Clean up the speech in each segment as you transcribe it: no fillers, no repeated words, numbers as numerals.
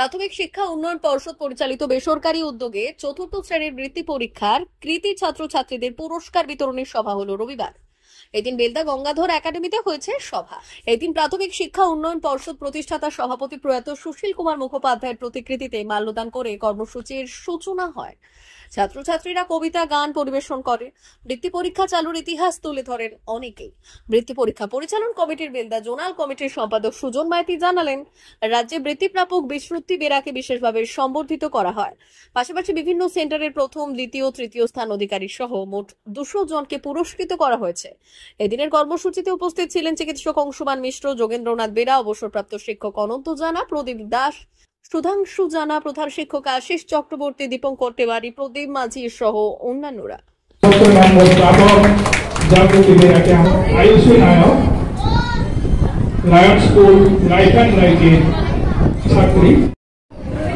প্রাথমিক শিক্ষা উন্নয়ন পর্ষদ পরিচালিত বেসরকারি উদ্যোগে চতুর্থ শ্রেণীর বৃত্তি পরীক্ষার কৃতী ছাত্রছাত্রীদের পুরস্কার বিতরণের সভা হলো রবিবার। এদিন বেলদা গঙ্গাধর একাডেমিতে হয়েছে সভা। এদিন প্রাথমিক শিক্ষা উন্নয়ন পর্ষদ প্রতিষ্ঠাতা সভাপতি প্রয়াত সুশীল কুমার মুখোপাধ্যায়ের প্রতিকৃতিতে মাল্যদান করে কর্মসূচির সূচনা হয়। ছাত্রছাত্রীরা কবিতা, গান পরিবেশন করে। বৃত্তি পরীক্ষা চালুর ইতিহাস তুলে ধরেন অনেকেই। বৃত্তি পরীক্ষা পরিচালন কমিটির বেলদা জোনাল কমিটির সম্পাদক সুজন মাইতি জানালেন, রাজ্যে বৃত্তিপ্রাপক বিশ্রুতি বেরাকে বিশেষভাবে সম্বর্ধিত করা হয়। পাশাপাশি বিভিন্ন সেন্টারের প্রথম, দ্বিতীয়, তৃতীয় স্থান অধিকারী সহ মোট 200 জনকে পুরস্কৃত করা হয়েছে। এদিনের কর্মসূচিতে উপস্থিত ছিলেন চিকিৎসক অংশুমান মিশ্র, যোগেন্দ্রনাথ বেরা, অবসরপ্রাপ্ত শিক্ষক অনন্ত জানা, প্রদীপ দাস, সুধাংশু জানা, প্রধান শিক্ষক আশিস চক্রবর্তী, দীপঙ্কর তেওয়ারি, প্রদীপ মাঝি সহ অন্যান্যরা।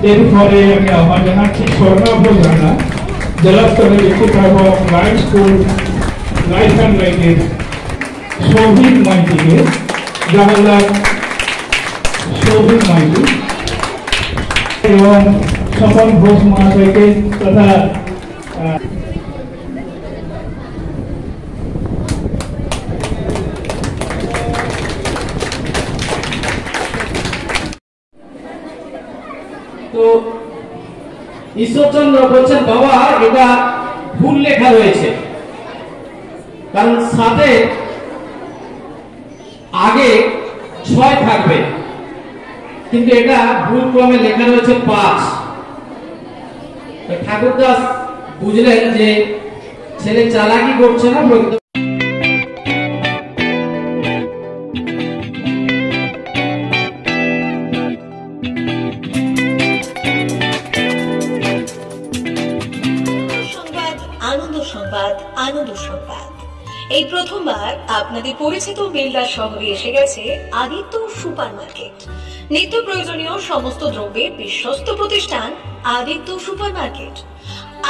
এরপরে আমি আহ্বান জানাচ্ছি স্বর্ণাভ জানা, জেলা স্তরের বৃত্তিপ্রাপক লায়ন্স স্কুল লাইফ অ্যান্ড লাইফের সৌভিক মাইতিকে, জাহালার সৌভিক মাইতি এবং স্বপন ঘোষ মহাশয়কে তথা তো ঈশ্বরচন্দ্র বলছেন, বাবা এটা ভুল লেখা রয়েছে, কারণ সাথে আগে 6 থাকবে, কিন্তু এটা ভুল ক্রমে লেখা রয়েছে 5। ঠাকুরদাস বুঝলেন যে ছেলে চালাকি করছে না, আনন্দ সংবাদ। এই প্রথমবার আপনাদের পরিচিত বেলদা শহরে এসে গেছে আদিত্য সুপার মার্কেট। নিত্য প্রয়োজনীয় সমস্ত দ্রব্যের বিশ্বস্ত প্রতিষ্ঠান আদিত্য সুপার মার্কেট।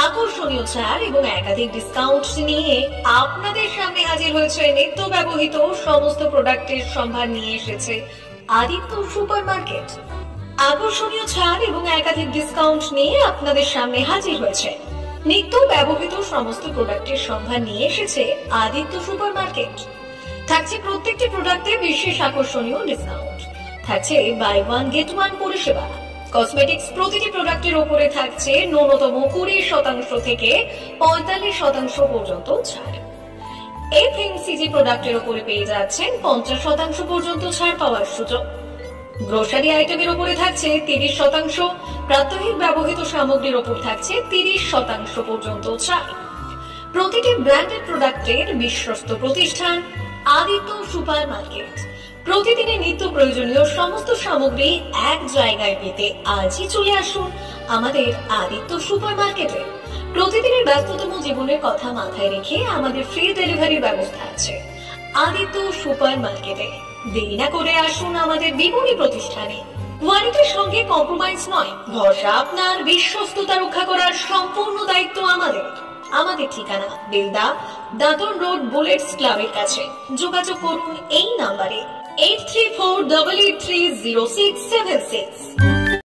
আকর্ষণীয় ছাড় এবং একাধিক ডিসকাউন্ট নিয়ে আপনাদের সামনে হাজির হয়েছে। নিত্য ব্যবহৃত সমস্ত প্রোডাক্টের সম্ভার নিয়ে এসেছে আদিত্য সুপার মার্কেট। আকর্ষণীয় ছাড় এবং একাধিক ডিসকাউন্ট নিয়ে আপনাদের সামনে হাজির হয়েছে। নিত্য ব্যবহৃত সমস্ত প্রোডাক্টের সম্ভার নিয়ে এসেছে আদিত্য সুপার মার্কেট। থাকছে প্রত্যেকটি প্রোডাক্টে বিশেষ আকর্ষণীয় ডিসকাউন্ট। থাকছে বাই ওয়ান গেট ওয়ান পরিষেবা। কসমেটিক্স প্রতিটি প্রোডাক্টের উপরে থাকছে ন্যূনতম 20% থেকে 45% পর্যন্ত ছাড়। এফএমসিজি প্রোডাক্টের উপরে পেয়ে যাচ্ছেন 50% পর্যন্ত ছাড় পাওয়ার সুযোগ। গ্রোসারি আইটেমের উপরে থাকছে 30%, প্রাত্যহিক ব্যবহৃত সামগ্রীর উপর থাকছে 30% পর্যন্ত ছাড়। প্রতিটি ব্র্যান্ডেড প্রোডাক্টের বিশ্বস্ত প্রতিষ্ঠান আদিত্য সুপার মার্কেট। প্রতিদিনের নিত্য প্রয়োজনীয় সমস্ত সামগ্রী এক জায়গায় পেতে আজই চলে আসুন আমাদের আদিত্য সুপার মার্কেটে। প্রতিদিনের ব্যস্ততম জীবনের কথা মাথায় রেখে আমাদের ফ্রি ডেলিভারির ব্যবস্থা আছে আদিত্য সুপার মার্কেটে। দেরি না করে আসুন আমাদের বিপণী প্রতিষ্ঠানে। কোয়ালিটির সঙ্গে কম্প্রোমাইজ নয়, ভরসা আপনার, বিশ্বস্ততা রক্ষা করার সম্পূর্ণ দায়িত্ব আমাদের। আমাদের ঠিকানা বেলদা দাঁতন রোড, বুলেটস ক্লাবের কাছে। যোগাযোগ করুন এই নাম্বারে 8348830676।